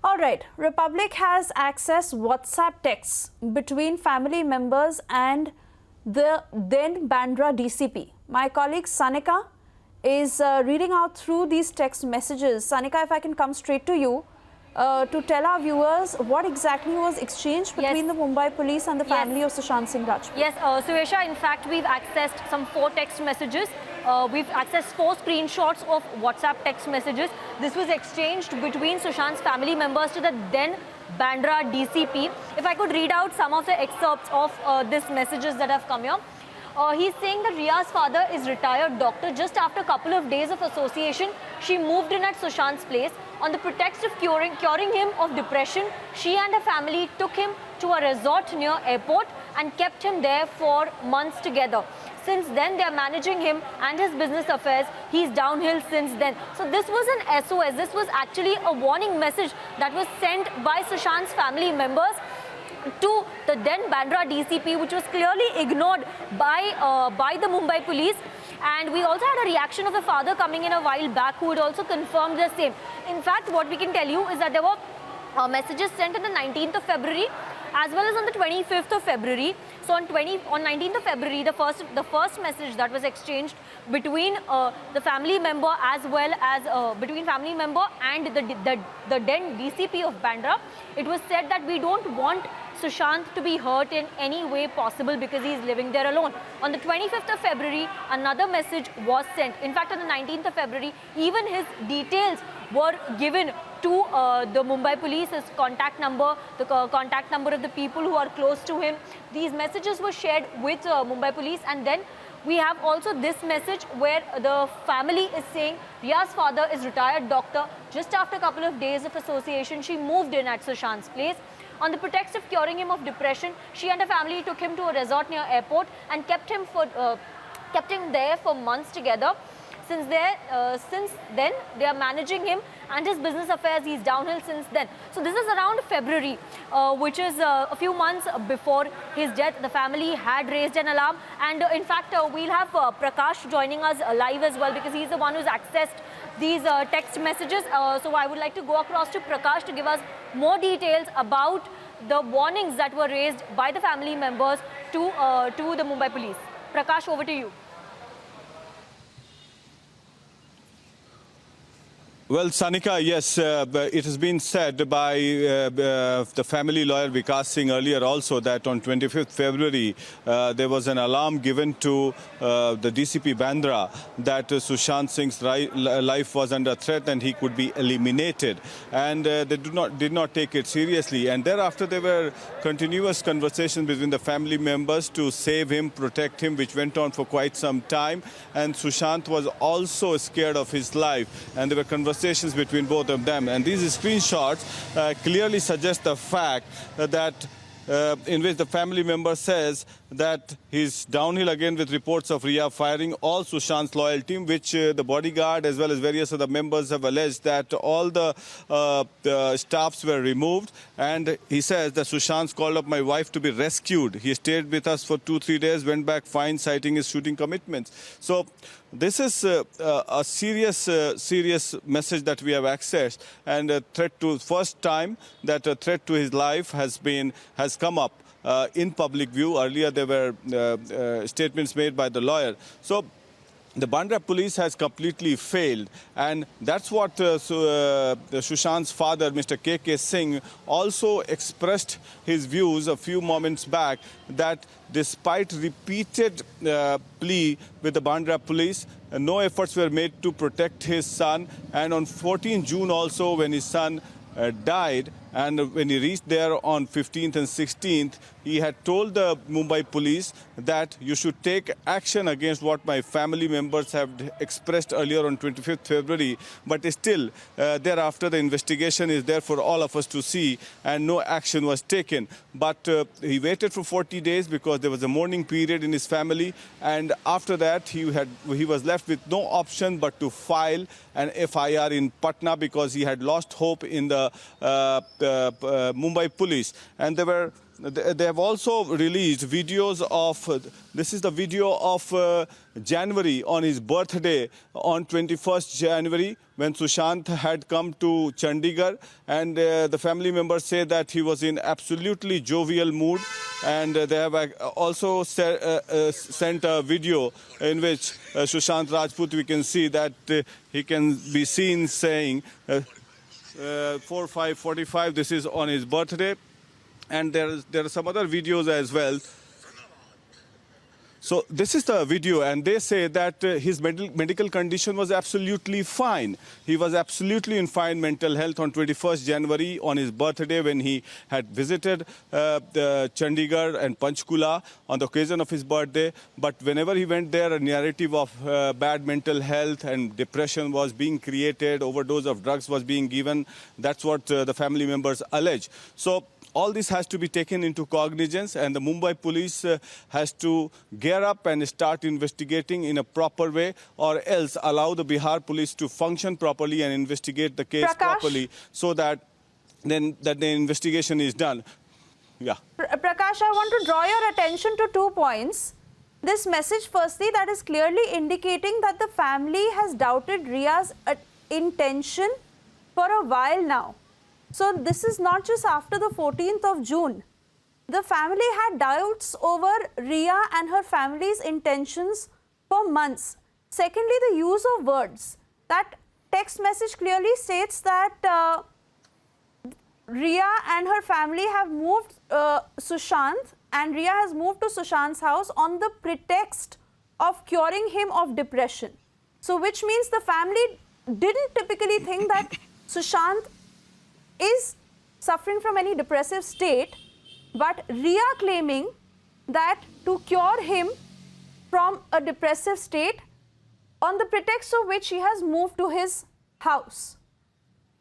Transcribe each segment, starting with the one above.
All right, Republic has accessed WhatsApp texts between family members and the then Bandra DCP. My colleague Sanika is reading out through these text messages. Sanika, if I can come straight to you to tell our viewers what exactly was exchanged between the Mumbai police and the family of Sushant Singh Rajput. Yes, Suresha, in fact, we've accessed some 4 text messages. We've accessed 4 screenshots of WhatsApp text messages. This was exchanged between Sushant's family members to the then Bandra DCP. If I could read out some of the excerpts of these messages that have come here. He's saying that Ria's father is retired doctor. Just after a couple of days of association, she moved in at Sushant's place. On the pretext of curing him of depression, she and her family took him to a resort near airport and kept him there for months together. Since then, they are managing him and his business affairs. He's downhill since then. So this was an SOS. This was actually a warning message that was sent by Sushant's family members to the then Bandra DCP, which was clearly ignored by the Mumbai police. And we also had a reaction of the father coming in a while back who had also confirmed the same. In fact, what we can tell you is that there were messages sent on the 19th of February as well as on the 25th of February. So on 19th of February, the first message that was exchanged between the family member as well as between family member and the then DCP of Bandra, it was said that we don't want Sushant to be hurt in any way possible because he is living there alone. On the 25th of February, another message was sent. In fact, on the 19th of February, even his details were given to the Mumbai police, his contact number, the contact number of the people who are close to him. These messages were shared with Mumbai police, and then we have also this message where the family is saying Ria's father is retired doctor. Just after a couple of days of association, she moved in at Sushant's place. On the pretext of curing him of depression, she and her family took him to a resort near airport and kept him there for months together. Since then, they are managing him and his business affairs. He's downhill since then. So this is around February, which is a few months before his death. The family had raised an alarm. And in fact, we'll have Prakash joining us live as well because he's the one who's accessed these text messages. So I would like to go across to Prakash to give us more details about the warnings that were raised by the family members to the Mumbai police. Prakash, over to you. Well, Sanika, yes, it has been said by the family lawyer Vikas Singh earlier also that on 25th February there was an alarm given to the DCP Bandra that Sushant Singh's life was under threat and he could be eliminated. And they did not take it seriously. And thereafter there were continuous conversations between the family members to save him, protect him, which went on for quite some time. And Sushant was also scared of his life. And there were conversations between both of them, and these screenshots clearly suggest the fact that in which the family member says that he's downhill again with reports of Ria firing all Sushant's loyal team, which the bodyguard as well as various other members have alleged that all the staffs were removed. And he says that Sushant called up my wife to be rescued. He stayed with us for 2-3 days, went back fine, citing his shooting commitments. So this is a serious message that we have accessed, and a threat to first time that a threat to his life has come up in public view. Earlier there were statements made by the lawyer. So the Bandra police has completely failed, and that's what Sushant's father, Mr. K.K. Singh, also expressed his views a few moments back, that despite repeated plea with the Bandra police, no efforts were made to protect his son. And on 14 June also, when his son died, and when he reached there on 15th and 16th, he had told the Mumbai police that you should take action against what my family members have expressed earlier on 25th February. But still, thereafter, the investigation is there for all of us to see, and no action was taken. But he waited for 40 days because there was a mourning period in his family. And after that, he was left with no option but to file an FIR in Patna because he had lost hope in the Mumbai police. And there were they have also released videos of, this is the video of January on his birthday on 21st January when Sushant had come to Chandigarh, and the family members say that he was in absolutely jovial mood, and they have also sent a video in which Sushant Rajput, we can see that he can be seen saying 4/5/45, this is on his birthday. And there are some other videos as well. So this is the video, and they say that his medical condition was absolutely fine. He was absolutely in fine mental health on 21st January on his birthday when he had visited Chandigarh and Panchkula on the occasion of his birthday. But whenever he went there, a narrative of bad mental health and depression was being created, overdose of drugs was being given. That's what the family members allege. So all this has to be taken into cognizance, and the Mumbai police has to gear up and start investigating in a proper way, or else allow the Bihar police to function properly and investigate the case properly, so that then the investigation is done. Yeah. Prakash, I want to draw your attention to 2 points. This message, firstly, that is clearly indicating that the family has doubted Ria's intention for a while now. So this is not just after the 14th of June. The family had doubts over Ria and her family's intentions for months. Secondly, the use of words. That text message clearly states that Ria and her family have moved Sushant, and Ria has moved to Sushant's house on the pretext of curing him of depression. So which means the family didn't typically think that Sushant is suffering from any depressive state, but Ria claiming that to cure him from a depressive state on the pretext of which he has moved to his house.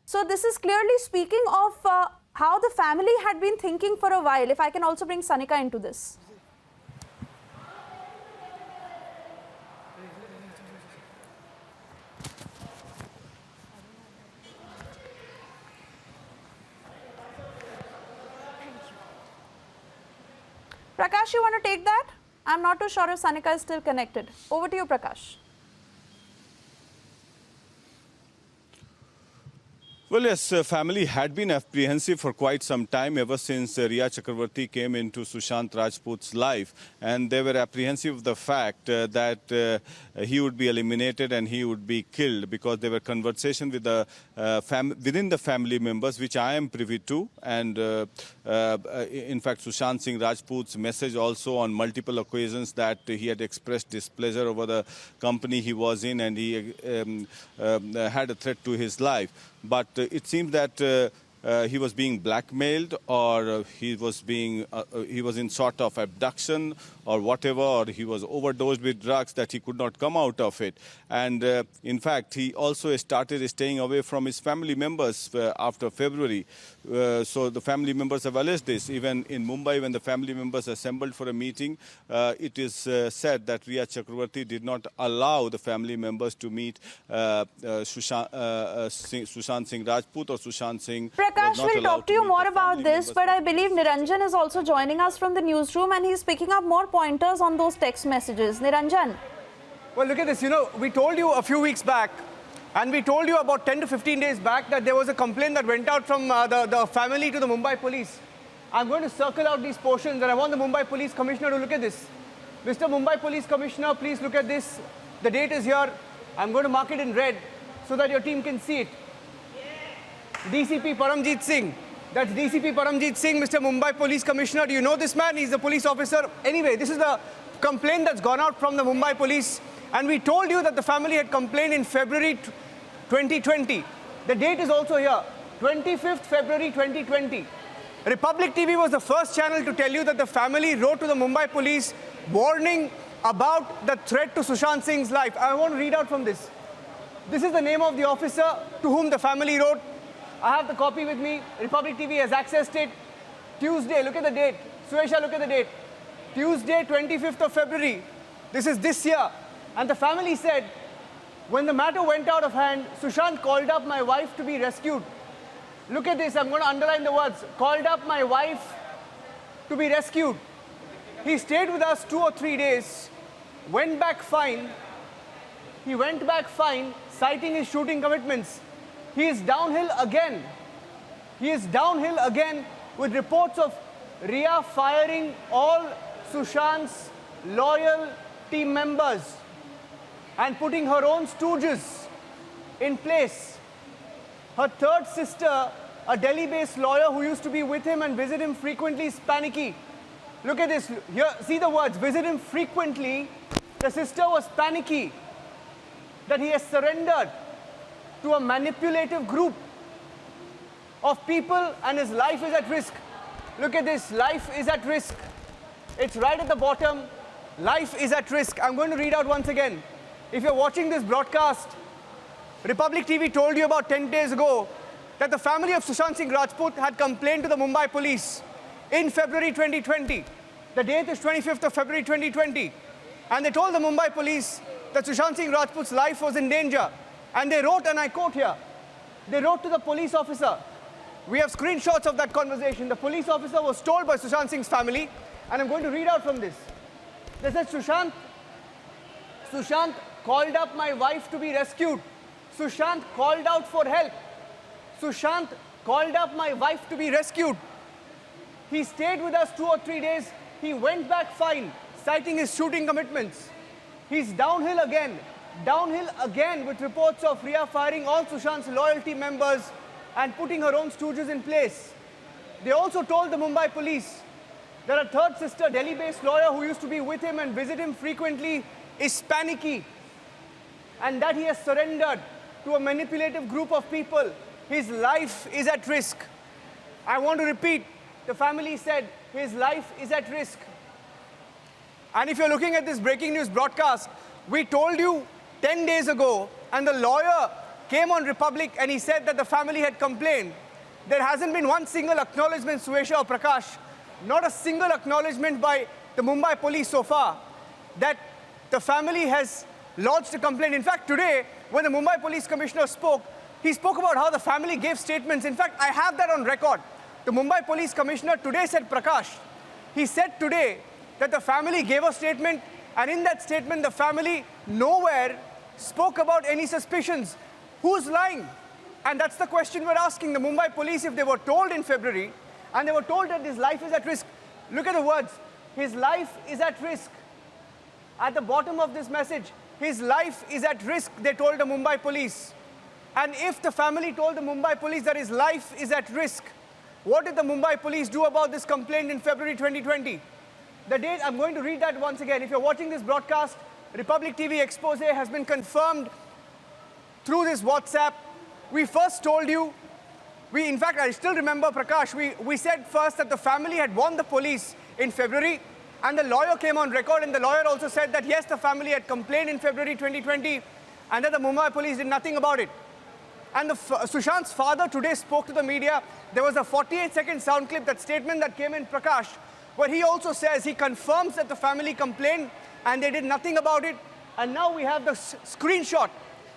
So this is clearly speaking of how the family had been thinking for a while. If I can also bring Sanika into this. Prakash, you want to take that? I'm not too sure if Sanika is still connected. Over to you, Prakash. Well, yes, family had been apprehensive for quite some time, ever since Ria Chakravarti came into Sushant Rajput's life. And they were apprehensive of the fact that he would be eliminated and he would be killed, because there were conversations with the within the family members, which I am privy to. And in fact, Sushant Singh Rajput's message also on multiple occasions that he had expressed displeasure over the company he was in, and he had a threat to his life. But it seems that he was being blackmailed, or he was in sort of abduction or whatever, or he was overdosed with drugs that he could not come out of it. And in fact, he also started staying away from his family members after February. So the family members have alleged this. Even in Mumbai, when the family members assembled for a meeting, it is said that Ria Chakravarti did not allow the family members to meet Sushant Singh Rajput or Sushant Singh. Prakash will talk to you more about this, but I believe Niranjan is also joining us from the newsroom, and he's picking up more pointers on those text messages. Niranjan. Well, look at this. You know, we told you a few weeks back, and we told you about 10 to 15 days back, that there was a complaint that went out from the family to the Mumbai police. I'm going to circle out these portions, and I want the Mumbai Police Commissioner to look at this. Mr. Mumbai Police Commissioner, please look at this. The date is here. I'm going to mark it in red so that your team can see it. DCP Paramjeet Singh. That's DCP Paramjeet Singh, Mr. Mumbai Police Commissioner. Do you know this man? He's a police officer. Anyway, this is the complaint that's gone out from the Mumbai police. And we told you that the family had complained in February 2020. The date is also here, 25th February 2020. Republic TV was the first channel to tell you that the family wrote to the Mumbai police warning about the threat to Sushant Singh's life. I want to read out from this. This is the name of the officer to whom the family wrote. I have the copy with me. Republic TV has accessed it. Tuesday, look at the date. Suesha, look at the date. Tuesday, 25th of February. This is this year. And the family said, when the matter went out of hand, Sushant called up my wife to be rescued. Look at this. I'm going to underline the words. Called up my wife to be rescued. He stayed with us 2 or 3 days, went back fine. He went back fine, citing his shooting commitments. He is downhill again. He is downhill again with reports of Rhea firing all Sushant's loyal team members and putting her own stooges in place. Her third sister, a Delhi-based lawyer who used to be with him and visit him frequently, is panicky. Look at this. Here, see the words, visit him frequently. The sister was panicky that he has surrendered to a manipulative group of people and his life is at risk. Look at this, life is at risk. It's right at the bottom, life is at risk. I'm going to read out once again. If you're watching this broadcast, Republic TV told you about 10 days ago that the family of Sushant Singh Rajput had complained to the Mumbai police in February 2020. The date is 25th of February 2020. And they told the Mumbai police that Sushant Singh Rajput's life was in danger. And they wrote, and I quote here, they wrote to the police officer. We have screenshots of that conversation. The police officer was told by Sushant Singh's family, and I'm going to read out from this. They said, Sushant called up my wife to be rescued. Sushant called out for help. Sushant called up my wife to be rescued. He stayed with us 2 or 3 days. He went back fine, citing his shooting commitments. He's downhill again with reports of Rhea firing all Sushant's loyalty members and putting her own stooges in place. They also told the Mumbai police that a third sister, Delhi-based lawyer who used to be with him and visit him frequently, is panicky and that he has surrendered to a manipulative group of people. His life is at risk. I want to repeat, the family said his life is at risk. And if you're looking at this breaking news broadcast, we told you 10 days ago, and the lawyer came on Republic and he said that the family had complained. There hasn't been one single acknowledgement, Suesha or Prakash, not a single acknowledgement by the Mumbai police so far that the family has lodged a complaint. In fact, today, when the Mumbai police commissioner spoke, he spoke about how the family gave statements. In fact, I have that on record. The Mumbai police commissioner today said, Prakash, he said today that the family gave a statement, and in that statement, the family nowhere spoke about any suspicions. Who's lying? And that's the question we're asking the Mumbai police. If they were told in February, and they were told that his life is at risk, look at the words, his life is at risk. At the bottom of this message, his life is at risk, they told the Mumbai police. And if the family told the Mumbai police that his life is at risk, what did the Mumbai police do about this complaint in February 2020? The date, I'm going to read that once again. If you're watching this broadcast, Republic TV expose has been confirmed through this WhatsApp. We first told you, in fact, I still remember, Prakash, we said first that the family had warned the police in February, and the lawyer came on record, and the lawyer also said that yes, the family had complained in February 2020, and that the Mumbai police did nothing about it. And Sushant's father today spoke to the media. There was a 48-second sound clip, that statement that came in, Prakash, where he also says, he confirms that the family complained and they did nothing about it. And now we have the screenshot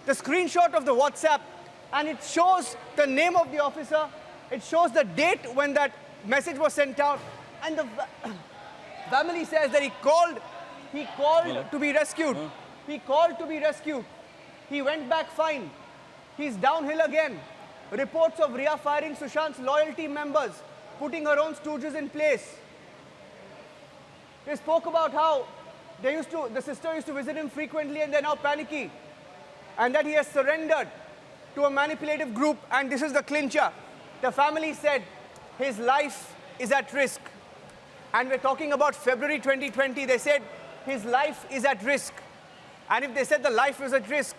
of the WhatsApp, and it shows the name of the officer. It shows the date when that message was sent out. And the family says that he called to be rescued. He called to be rescued. He went back fine. He's downhill again. Reports of Rhea firing Sushant's loyalty members, putting her own stooges in place. They spoke about how the sister used to visit him frequently and they're now panicky. And that he has surrendered to a manipulative group, and this is the clincher. The family said his life is at risk. And we're talking about February 2020. They said his life is at risk. And if they said the life was at risk,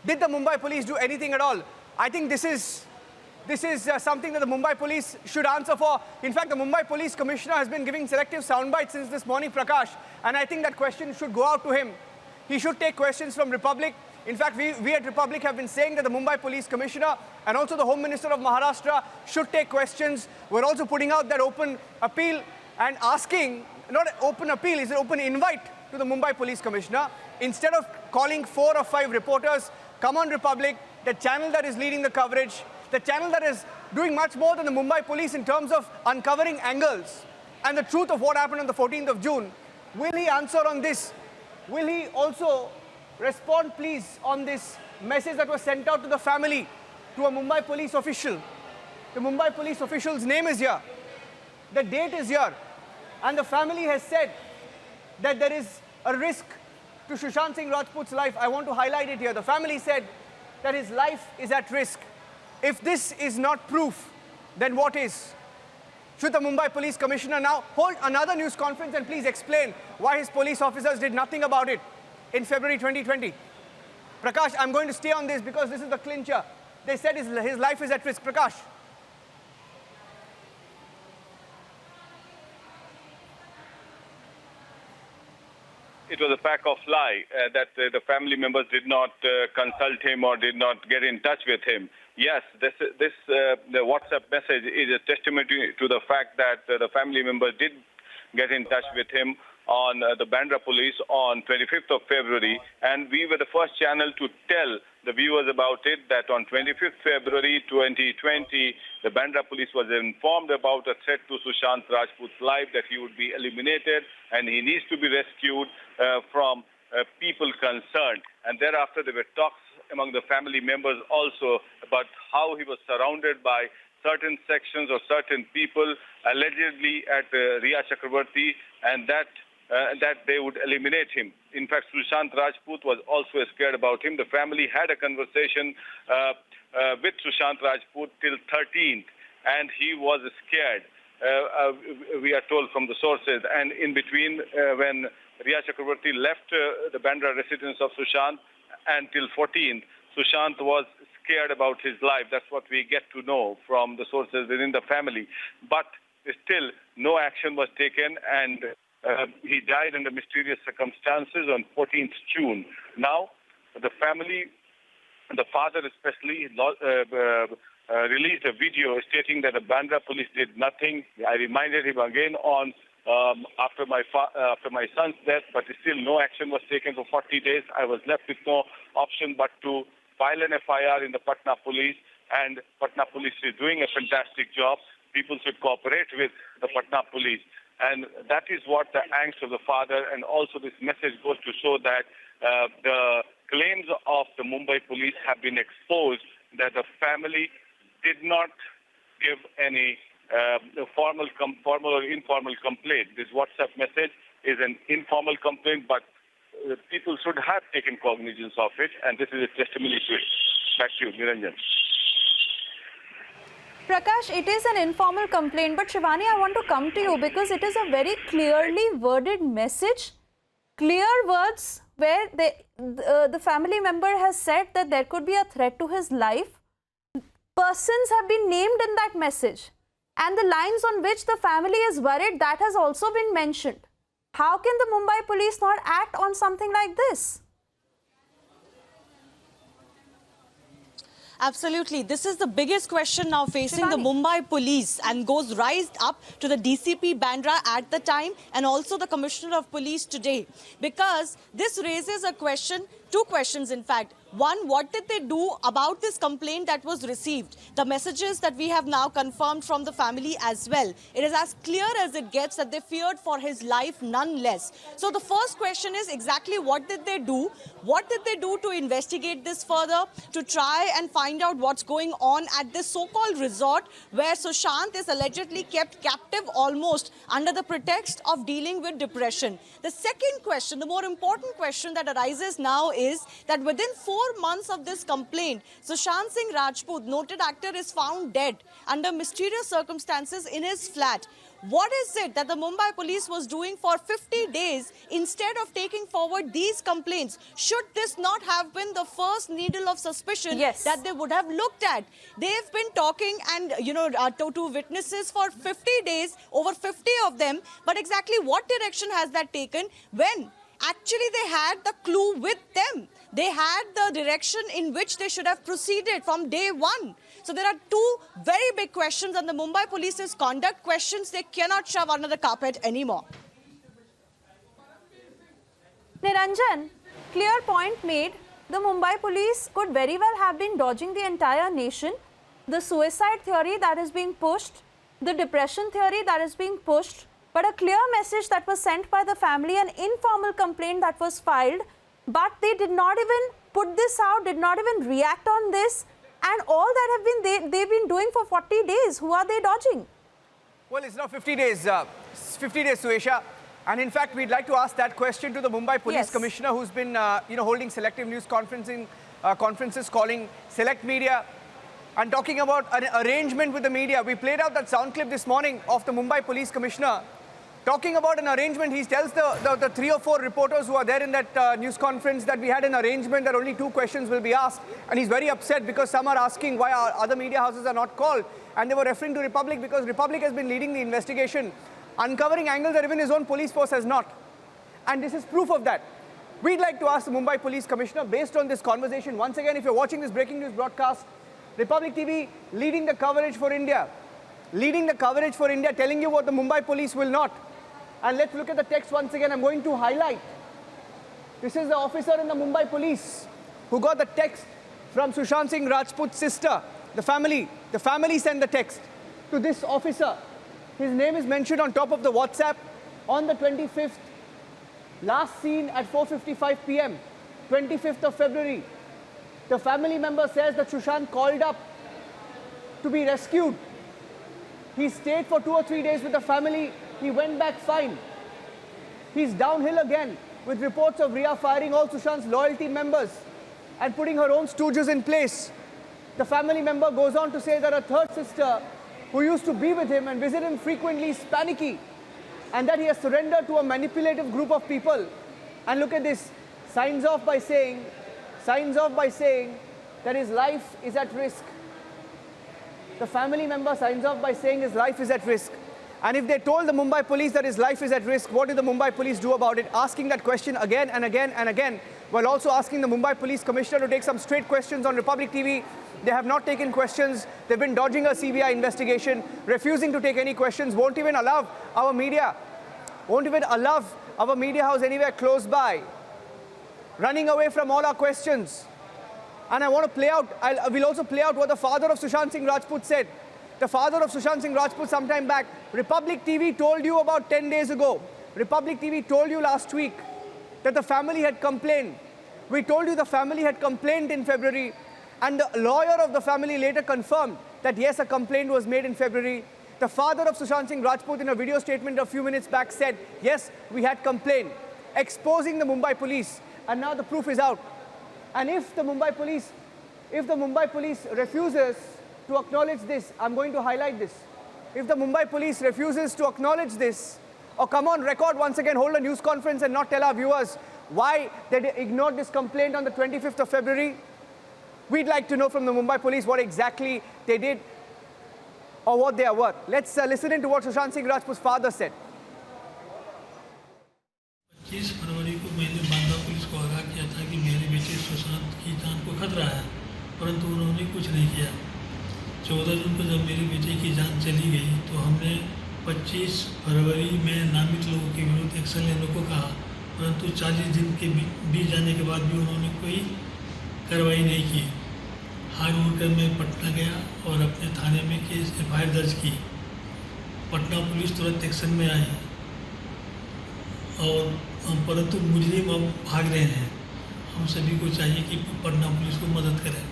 did the Mumbai police do anything at all? I think this is something that the Mumbai police should answer for. In fact, the Mumbai police commissioner has been giving selective soundbites since this morning, Prakash, and I think that question should go out to him. He should take questions from Republic. In fact, we at Republic have been saying that the Mumbai police commissioner and also the Home Minister of Maharashtra should take questions. We're also putting out that open appeal and asking, not an open appeal, it's an open invite to the Mumbai police commissioner. Instead of calling 4 or 5 reporters, come on Republic, the channel that is leading the coverage, the channel that is doing much more than the Mumbai police in terms of uncovering angles. and the truth of what happened on the 14th of June, will he answer on this? Will he also respond, please, on this message that was sent out to the family, to a Mumbai police official? The Mumbai police official's name is here. The date is here. And the family has said that there is a risk to Sushant Singh Rajput's life. I want to highlight it here. The family said that his life is at risk. If this is not proof, then what is? Should the Mumbai Police Commissioner now hold another news conference and please explain why his police officers did nothing about it in February 2020? Prakash, I'm going to stay on this because this is the clincher. They said his life is at risk. Prakash. It was a pack of lie that the family members did not consult him or did not get in touch with him. Yes, the WhatsApp message is a testimony to the fact that the family members did get in touch with him on the Bandra police on 25th of February, and we were the first channel to tell the viewers about it, that on 25th February 2020, the Bandra police was informed about a threat to Sushant Rajput's life, that he would be eliminated and he needs to be rescued from people concerned. And thereafter there were talks among the family members also about how he was surrounded by certain sections or certain people allegedly at Riya Chakrabarti, and that they would eliminate him. In fact, Sushant Rajput was also scared about him. The family had a conversation with Sushant Rajput till 13th, and he was scared, we are told from the sources. And in between, when Riya Chakrabarti left the Bandra residence of Sushant until 14th, Sushant was scared about his life. That's what we get to know from the sources within the family. But still, no action was taken, and he died under mysterious circumstances on 14th June. Now, the family, the father especially, released a video stating that the Bandra police did nothing. I reminded him again on after my son's death, but still no action was taken for 40 days. I was left with no option but to file an FIR in the Patna police, and Patna police is doing a fantastic job. People should cooperate with the Patna police. And that is what the angst of the father, and also this message goes to show that the claims of the Mumbai police have been exposed, that the family did not give any formal or informal complaint. This WhatsApp message is an informal complaint, but people should have taken cognizance of it, and this is a testimony to it. Back to you, Niranjan. Prakash, it is an informal complaint, but Shivani, I want to come to you because it is a very clearly worded message, clear words where the family member has said that there could be a threat to his life. Persons have been named in that message, and the lines on which the family is worried, that has also been mentioned. How can the Mumbai police not act on something like this? Absolutely. This is the biggest question now facing the Mumbai police, and goes right up to the DCP Bandra at the time and also the Commissioner of Police today. Because this raises a question, two questions in fact. One, what did they do about this complaint that was received? The messages that we have now confirmed from the family as well. It is as clear as it gets that they feared for his life none less. So the first question is exactly what did they do? What did they do to investigate this further, to try and find out what's going on at this so-called resort where Sushant is allegedly kept captive almost under the pretext of dealing with depression? The second question, the more important question that arises now is that within 4 months of this complaint, Sushant Singh Rajput, noted actor, is found dead under mysterious circumstances in his flat. What is it that the Mumbai police was doing for 50 days instead of taking forward these complaints? Should this not have been the first needle of suspicion that they would have looked at? They've been talking and, to witnesses for 50 days, over 50 of them. But exactly what direction has that taken when actually they had the clue with them? They had the direction in which they should have proceeded from day one. So there are two very big questions on the Mumbai police's conduct, questions they cannot shove under the carpet anymore. Niranjan, clear point made. The Mumbai police could very well have been dodging the entire nation. The suicide theory that is being pushed, the depression theory that is being pushed, but a clear message that was sent by the family, an informal complaint that was filed, but they did not even put this out, did not even react on this, and all that have been they've been doing for 40 days. Who are they dodging? Well, it's now 50 days, 50 days, Suesha. And in fact, we'd like to ask that question to the Mumbai Police Yes. Commissioner, who's been, holding selective news conferences, calling select media and talking about an arrangement with the media. We played out that sound clip this morning of the Mumbai Police Commissioner talking about an arrangement. He tells the 3 or 4 reporters who are there in that news conference that we had an arrangement that only 2 questions will be asked. And he's very upset because some are asking why our other media houses are not called. And they were referring to Republic because Republic has been leading the investigation, uncovering angles that even his own police force has not. And this is proof of that. We'd like to ask the Mumbai Police Commissioner, based on this conversation, once again, if you're watching this breaking news broadcast, Republic TV leading the coverage for India, telling you what the Mumbai police will not. And let's look at the text once again. I'm going to highlight. This is the officer in the Mumbai police who got the text from Sushant Singh Rajput's sister, the family. The family sent the text to this officer. His name is mentioned on top of the WhatsApp on the 25th. Last seen at 4:55 p.m., 25th of February. The family member says that Sushant called up to be rescued. He stayed for 2 or 3 days with the family. He went back fine. He's downhill again with reports of Riya firing all Sushant's loyalty members and putting her own stooges in place. The family member goes on to say that a third sister who used to be with him and visit him frequently is panicky and that he has surrendered to a manipulative group of people. And look at this, signs off by saying that his life is at risk. The family member signs off by saying his life is at risk. And if they told the Mumbai police that his life is at risk, what did the Mumbai police do about it? Asking that question again and again and again, while also asking the Mumbai Police Commissioner to take some straight questions on Republic TV. They have not taken questions. They've been dodging a CBI investigation, refusing to take any questions, won't even allow our media house anywhere close by, running away from all our questions. And I want to play out, we'll also play out what the father of Sushant Singh Rajput said. The father of Sushant Singh Rajput sometime back, Republic TV told you about 10 days ago. Republic TV told you last week that the family had complained. We told you the family had complained in February, and the lawyer of the family later confirmed that yes, a complaint was made in February. The father of Sushant Singh Rajput in a video statement a few minutes back said, yes, we had complained, exposing the Mumbai police, and now the proof is out. And if the Mumbai police refuses to acknowledge this, I'm going to highlight this. If the Mumbai police refuses to acknowledge this, or come on record once again, hold a news conference and not tell our viewers why they ignored this complaint on the 25th of February, we'd like to know from the Mumbai police what exactly they did or what they are worth. Let's listen in to what Sushant Singh Rajput's father said. 25 फरवरी को मैंने Banda police को आगाह किया था कि मेरे बेटे सुशांत की जान को खतरा है, परंतु उन्होंने कुछ नहीं किया। 14 जून को जब मेरे बेटे की जान चली गई तो हमने 25 फरवरी में नामित लोगों के विरुद्ध एक्शन लेने को कहा, परंतु 40 दिन के बीत जाने के बाद भी उन्होंने कोई कार्रवाई नहीं की। हार कर मैं पटना गया और अपने थाने में केस FIR दर्ज की। पटना पुलिस तुरंत एक्शन में आई और परंतु मुजरिम अब भाग रहे हैं। हम सभी को चाहिए कि पटना पुलिस को मदद करें।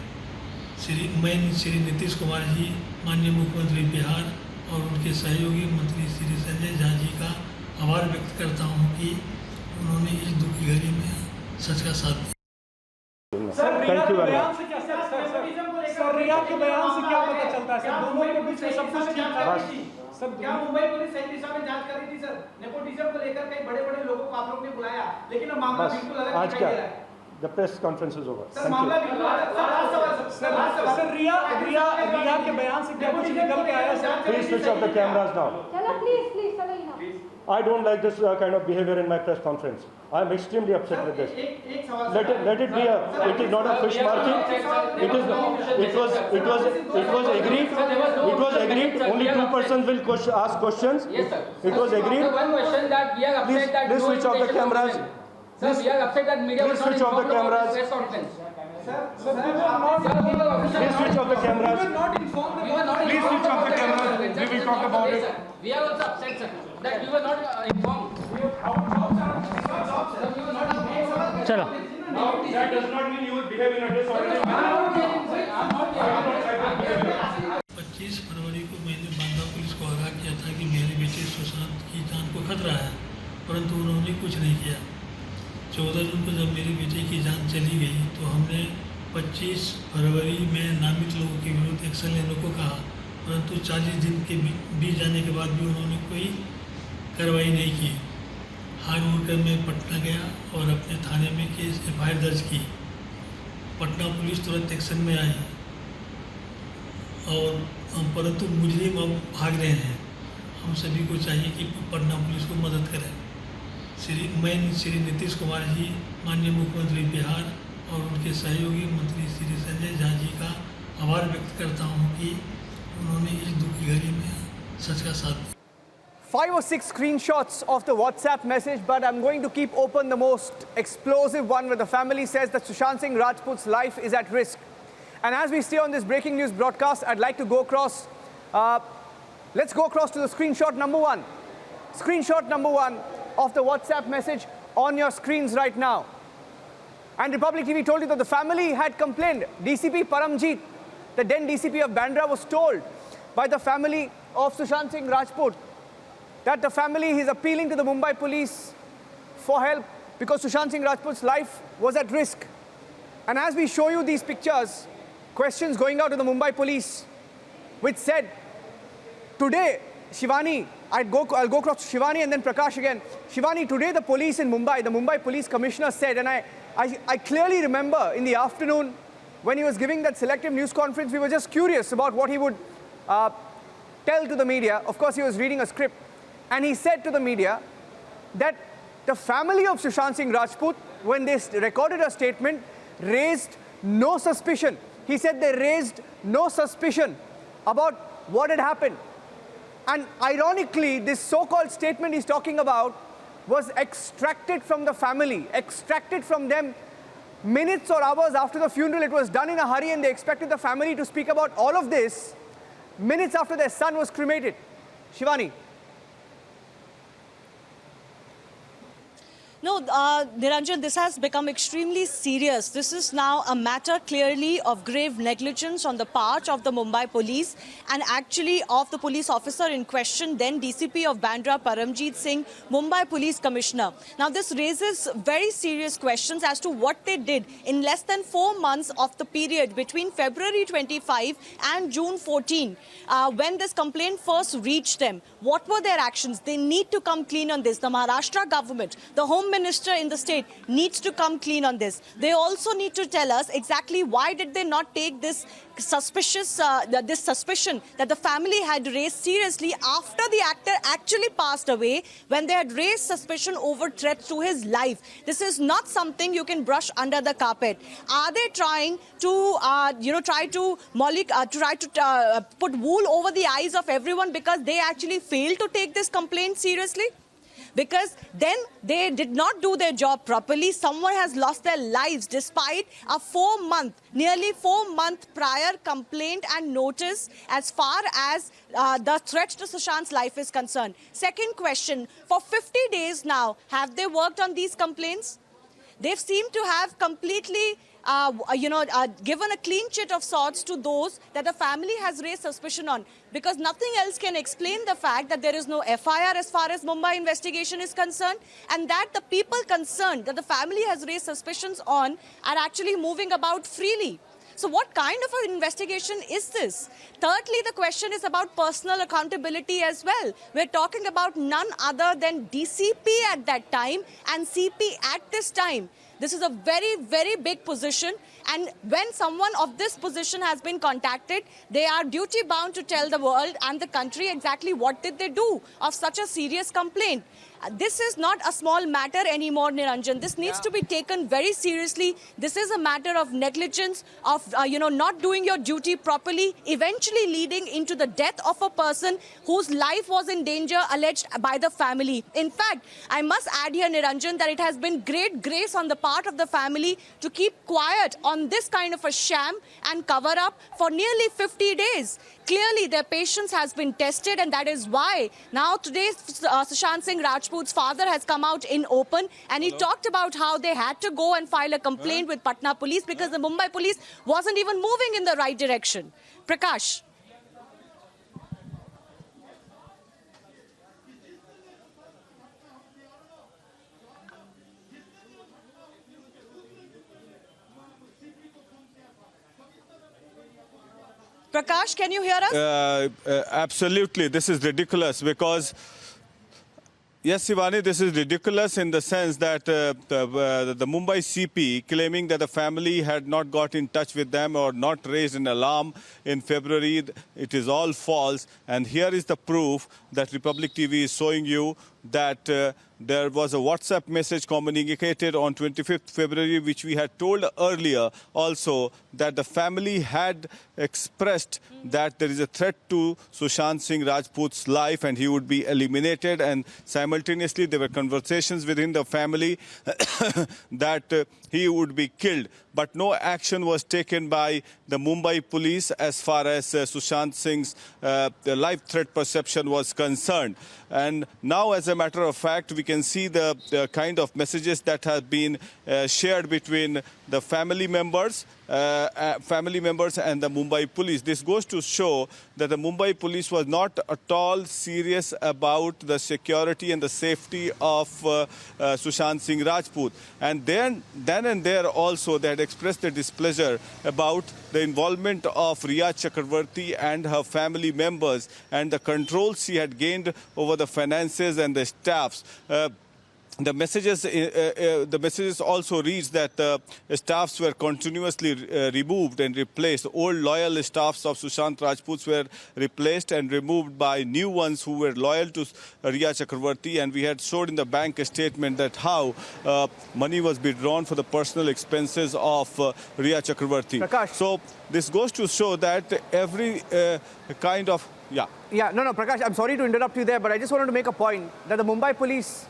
मैं श्री नीतीश कुमार जी, माननीय मुख्यमंत्री बिहार और उनके सहयोगी मंत्री श्री संजय झा जी का आभार व्यक्त करता हूं कि उन्होंने इस दुख की घड़ी में सच का साथ दिया। सर रिया के बयान से क्या रिया के बयान से क्या पता चलता है सर? दोनों के बीच में सब कुछ ठीक था सर। क्या मुंबई पुलिस सही दिशा में जांच कर रही थी सर? नेपोटिज्म को लेकर कई बड़े-बड़े लोगों को आप लोग ने बुलाया, लेकिन अब मामला बिल्कुल अलग दिखाई दे रहा है। The press conference is over. Sir मामला बिल्कुल अलग। सर रिया के बयान से क्या कुछ निकल के आया sir? Please switch off the cameras now. चलो प्लीज चलो ही ना। I don't like this kind of behavior in my press conference. I am extremely upset with this. एक सवाल Let it be it is not a fish market. It was agreed. Only 2 persons will ask questions. Yes, sir. It was agreed. One question that we are upset that Please switch off the cameras. Sir, we are upset that media Please was not switch off the informed about cameras. this press conference. Please switch off the cameras. We were not informed Please switch off the cameras. We will talk about Yes, sir. We are also upset, sir, that we were not informed. चलो That does not mean you will behave in a disorderly manner. 25 फरवरी को मैंने Banda police को आगाह किया था कि मेरे बेटे सुशांत की जान को खतरा है, परंतु उन्होंने कुछ नहीं किया। 14 जून को जब मेरे बेटे की जान चली गई तो हमने 25 फरवरी में नामित लोगों के विरुद्ध एक्शन लेने को कहा, परंतु 40 दिन के बीत जाने के बाद भी उन्होंने कोई कार्रवाई नहीं की। हार होकर मैं पटना गया और अपने थाने में केस FIR दर्ज की। पटना पुलिस तुरंत एक्शन में आई और परंतु मुजरिम अब भाग रहे हैं। हम सभी को चाहिए कि पटना पुलिस को मदद करें। श्री नीतीश कुमार जी, माननीय मुख्यमंत्री बिहार और उनके सहयोगी मंत्री श्री संजय झा जी का आभार व्यक्त करता हूं कि उन्होंने इस दुख की घड़ी में सच का साथ दिया। 5 or 6 screenshots of the WhatsApp message, but I'm going to keep open the most explosive one where the family says that Sushant Singh Rajput's life is at risk. And as we stay on this breaking news broadcast, I'd like to go across, let's go across to the screenshot number 1. Screenshot number 1 of the WhatsApp message on your screens right now. And Republic TV told you that the family had complained. DCP Paramjeet, the then DCP of Bandra, was told by the family of Sushant Singh Rajput that the family is appealing to the Mumbai police for help because Sushant Singh Rajput's life was at risk. And as we show you these pictures, questions going out to the Mumbai police, which said, today, Shivani, I'll go across to Shivani and then Prakash again. Shivani, today the police in Mumbai, the Mumbai police commissioner said, and I clearly remember in the afternoon when he was giving that selective news conference, we were just curious about what he would tell to the media. Of course, he was reading a script. And he said to the media that the family of Sushant Singh Rajput, when they recorded a statement, raised no suspicion. He said they raised no suspicion about what had happened. And ironically, this so-called statement he's talking about was extracted from the family, extracted from them minutes or hours after the funeral. It was done in a hurry and they expected the family to speak about all of this minutes after their son was cremated. Shivani. No, Niranjan, this has become extremely serious. This is now a matter clearly of grave negligence on the part of the Mumbai police and actually of the police officer in question, then DCP of Bandra, Paramjeet Singh, Mumbai Police Commissioner. Now, this raises very serious questions as to what they did in less than 4 months of the period between February 25 and June 14, when this complaint first reached them. What were their actions? They need to come clean on this. The Maharashtra government, the Home Minister in the state needs to come clean on this. They also need to tell us exactly why did they not take this this suspicion that the family had raised seriously after the actor actually passed away, when they had raised suspicion over threats to his life. This is not something you can brush under the carpet. Are they trying to, try to put wool over the eyes of everyone because they actually failed to take this complaint seriously? Because then they did not do their job properly. Someone has lost their lives despite a nearly 4 month prior complaint and notice as far as the threat to Sushant's life is concerned. Second question, for 50 days now, have they worked on these complaints? They seem to have completely given a clean chit of sorts to those that the family has raised suspicion on, because nothing else can explain the fact that there is no FIR as far as Mumbai investigation is concerned, and that the people concerned that the family has raised suspicions on are actually moving about freely. So what kind of an investigation is this? Thirdly, the question is about personal accountability as well. We're talking about none other than DCP at that time and CP at this time. This is a very, very big position, and when someone of this position has been contacted, they are duty bound to tell the world and the country exactly what did they do of such a serious complaint. This is not a small matter anymore, Niranjan. This needs to be taken very seriously. This is a matter of negligence, of not doing your duty properly, eventually leading into the death of a person whose life was in danger, alleged by the family. In fact, I must add here, Niranjan, that it has been great grace on the part of the family to keep quiet on this kind of a sham and cover up for nearly 50 days. Clearly, their patience has been tested, and that is why now today Sushant Singh Rajput's father has come out in open, and he talked about how they had to go and file a complaint with Patna police because the Mumbai police wasn't even moving in the right direction. Prakash. Prakash, can you hear us? Absolutely. This is ridiculous because, yes, Shivani, this is ridiculous in the sense that the Mumbai CP claiming that the family had not got in touch with them or not raised an alarm in February, it is all false. And here is the proof that Republic TV is showing you that there was a WhatsApp message communicated on 25th February, which we had told earlier also that the family had expressed that there is a threat to Sushant Singh Rajput's life and he would be eliminated. And simultaneously, there were conversations within the family that he would be killed. But no action was taken by the Mumbai police as far as Sushant Singh's life threat perception was concerned. And now, as a matter of fact, we can see the kind of messages that have been shared between the family members and the Mumbai police. This goes to show that the Mumbai police was not at all serious about the security and the safety of Sushant Singh Rajput. And then and there also they had expressed their displeasure about the involvement of Riya Chakravarti and her family members and the control she had gained over the finances and the staffs. The messages also reads that staffs were continuously removed and replaced. Old loyal staffs of Sushant Rajput were replaced and removed by new ones who were loyal to Riya Chakravarti. And we had showed in the bank statement that how money was withdrawn for the personal expenses of Riya Chakravarti. Prakash. So this goes to show that every kind of... No, Prakash, I'm sorry to interrupt you there, but I just wanted to make a point that the Mumbai police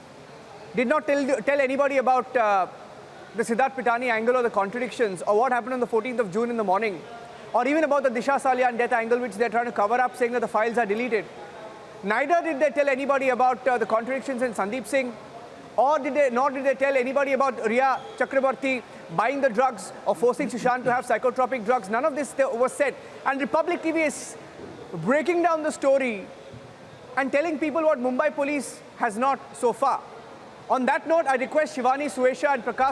did not tell anybody about the Siddharth Pitani angle or the contradictions or what happened on the 14th of June in the morning, or even about the Disha Salian death angle, which they're trying to cover up, saying that the files are deleted. Neither did they tell anybody about the contradictions in Sandeep Singh, nor did they tell anybody about Riya Chakrabarti buying the drugs or forcing Sushant to have psychotropic drugs. None of this was said. And Republic TV is breaking down the story and telling people what Mumbai police has not so far. On that note, I request Shivani, Suesha and Prakash